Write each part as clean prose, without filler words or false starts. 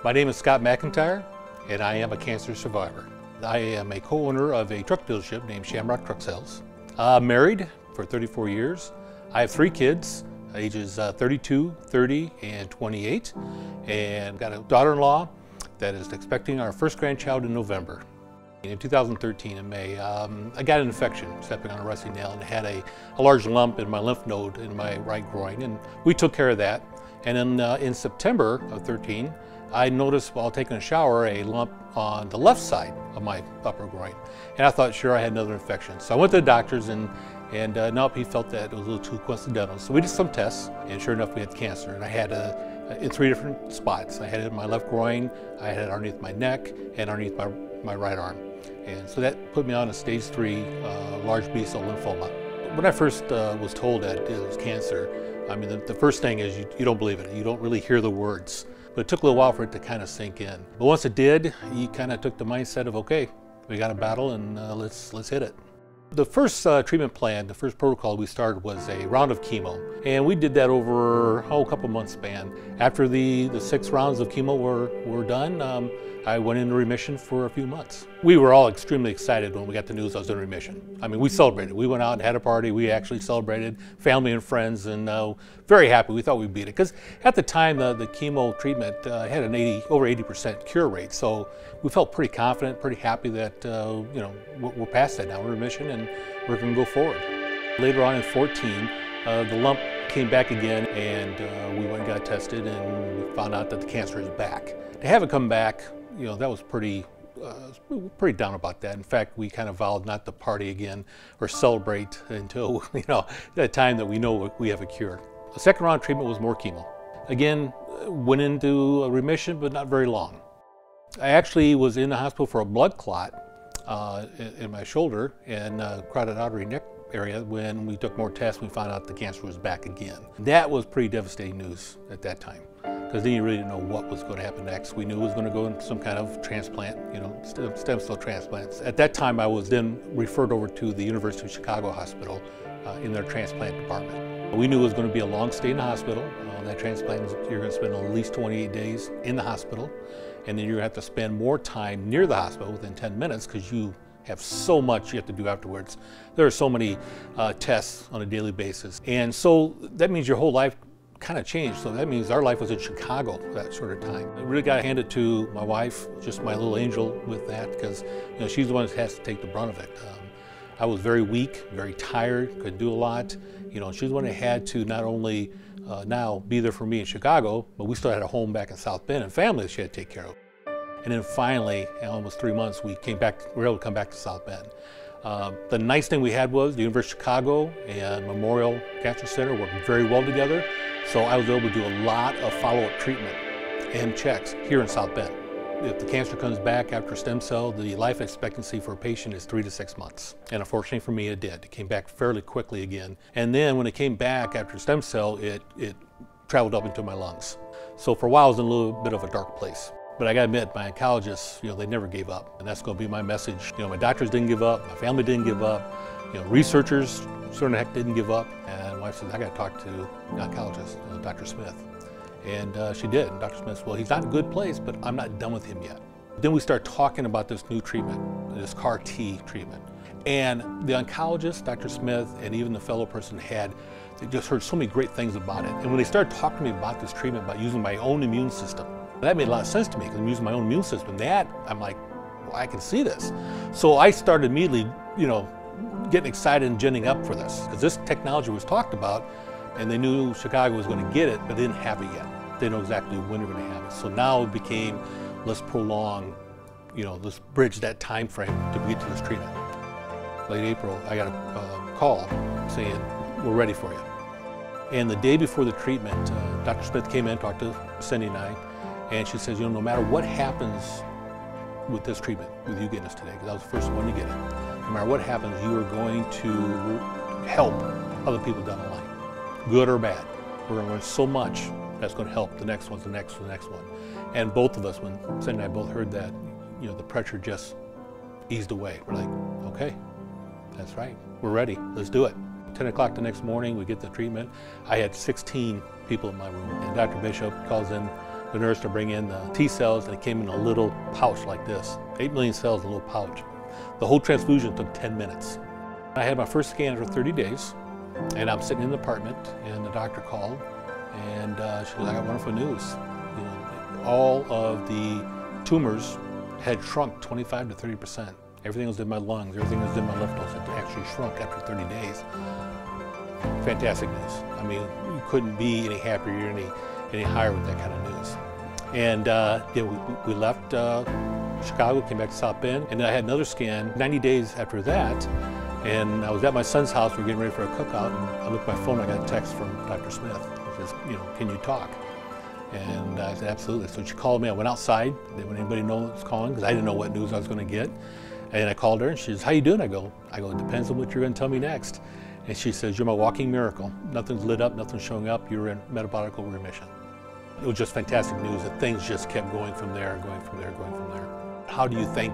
My name is Scott McIntyre, and I am a cancer survivor. I am a co-owner of a truck dealership named Shamrock Truck Sales. Married for 34 years. I have 3 kids, ages 32, 30, and 28, and got a daughter-in-law that is expecting our first grandchild in November. In 2013, in May, I got an infection stepping on a rusty nail and had a large lump in my lymph node in my right groin, and we took care of that. And then in September of 13, I noticed while taking a shower a lump on the left side of my upper groin, and I thought sure I had another infection. So I went to the doctors, and nope, he felt that it was a little too coincidental. So we did some tests, and sure enough we had cancer, and I had in 3 different spots. I had it in my left groin, I had it underneath my neck, and underneath my right arm. And so that put me on a stage 3 large B-cell lymphoma. When I first was told that it was cancer, I mean, the first thing is you don't believe it. You don't really hear the words. But it took a little while for it to kind of sink in. But once it did, you kind of took the mindset of, okay, we got a battle, and let's hit it. The first treatment plan, the first protocol we started was a round of chemo. And we did that over a couple months span. After the 6 rounds of chemo were done, I went into remission for a few months. We were all extremely excited when we got the news I was in remission. I mean, we celebrated. We went out and had a party. We actually celebrated, family and friends, and very happy. We thought we'd beat it. Because at the time, the chemo treatment had an over 80% cure rate. So we felt pretty confident, pretty happy that, you know, we're past that now. We're in remission, and we're going to go forward. Later on in 14, the lump came back again, and we went and got tested, and we found out that the cancer is back. To have it come back, you know, that was pretty down about that. In fact, we kind of vowed not to party again or celebrate until, you know, that time that we know we have a cure. The second round of treatment was more chemo. Again, went into a remission, but not very long. I actually was in the hospital for a blood clot in my shoulder and carotid artery neck area. When we took more tests, we found out the cancer was back again. That was pretty devastating news at that time, because then you really didn't know what was going to happen next. We knew it was going to go into some kind of transplant, you know, stem cell transplants. At that time, I was then referred over to the University of Chicago Hospital in their transplant department. We knew it was going to be a long stay in the hospital. That transplant, you're going to spend at least 28 days in the hospital, and then you're going to have to spend more time near the hospital within 10 minutes because you have so much you have to do afterwards. There are so many tests on a daily basis. And so that means your whole life kind of changed. So that means our life was in Chicago that sort of time. I really got to hand it to my wife, just my little angel with that, because, you know, she's the one that has to take the brunt of it. I was very weak, very tired, couldn't do a lot. You know, she's the one that had to not only now be there for me in Chicago, but we still had a home back in South Bend and family that she had to take care of. And then finally, in almost 3 months, we were able to come back to South Bend. The nice thing we had was the University of Chicago and Memorial Cancer Center worked very well together. So I was able to do a lot of follow-up treatment and checks here in South Bend. If the cancer comes back after stem cell, the life expectancy for a patient is 3 to 6 months. And unfortunately for me, it did. It came back fairly quickly again. And then when it came back after stem cell, it traveled up into my lungs. So for a while, I was in a little bit of a dark place. But I gotta admit, my oncologists, you know, they never gave up. And that's gonna be my message. You know, my doctors didn't give up, my family didn't give up, you know, researchers sort of heck didn't give up. And my wife said, I gotta talk to the oncologist, Dr. Smith. And she did. And Dr. Smith said, well, he's not in a good place, but I'm not done with him yet. Then we start talking about this new treatment, this CAR T treatment. And the oncologist, Dr. Smith, and even the fellow person they just heard so many great things about it. And when they started talking to me about this treatment, about using my own immune system, that made a lot of sense to me because I'm using my own immune system. That, I'm like, well, I can see this. So I started immediately, you know, getting excited and ginning up for this, because this technology was talked about, and they knew Chicago was going to get it, but they didn't have it yet. They didn't know exactly when they're going to have it. So now it became, let's prolong, you know, let's bridge that time frame to get to this treatment. Late April, I got a call saying, we're ready for you. And the day before the treatment, Dr. Smith came in, talked to Cindy and I, and she says, you know, no matter what happens with this treatment, with you getting this today, because I was the first one to get it, no matter what happens, you are going to help other people down the line, good or bad. We're going to learn so much that's going to help the next one, the next one, the next one. And both of us, when Cindy and I both heard that, you know, the pressure just eased away. We're like, okay, that's right, we're ready, let's do it. 10 o'clock the next morning, we get the treatment. I had 16 people in my room, and Dr. Bishop calls in the nurse to bring in the T cells, and it came in a little pouch like this. 8 million cells in a little pouch. The whole transfusion took 10 minutes. I had my first scan after 30 days, and I'm sitting in the apartment, and the doctor called, and she was like, "I got wonderful news. You know, all of the tumors had shrunk 25 to 30%. Everything was in my lungs, everything was in my lymph nodes had actually shrunk after 30 days. Fantastic news. I mean, you couldn't be any happier, any higher with that kind of news. And you know, we left Chicago, came back to South Bend, and then I had another scan 90 days after that. And I was at my son's house, we were getting ready for a cookout, and I looked at my phone, I got a text from Dr. Smith. He says, you know, "Can you talk?" And I said, "Absolutely." So she called me, I went outside, they didn't anybody know what was calling, because I didn't know what news I was going to get. And I called her, and she says, "How you doing?" I go, "It depends on what you're going to tell me next." And she says, "You're my walking miracle. Nothing's lit up, nothing's showing up, you're in metabolic remission." It was just fantastic news that things just kept going from there, going from there, going from there. How do you thank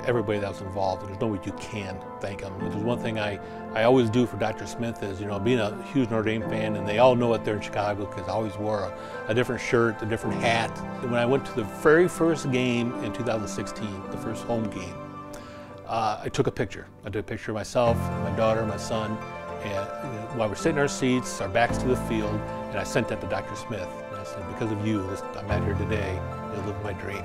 everybody that was involved? There's no way you can thank them. There's one thing I always do for Dr. Smith is, you know, being a huge Notre Dame fan, and they all know it there in Chicago because I always wore a different shirt, a different hat. When I went to the very first game in 2016, the first home game, I took a picture. I took a picture of myself, my daughter, my son, and you know, while we're sitting in our seats, our backs to the field, and I sent that to Dr. Smith. And I said, "Because of you, I'm out here today, to live my dream."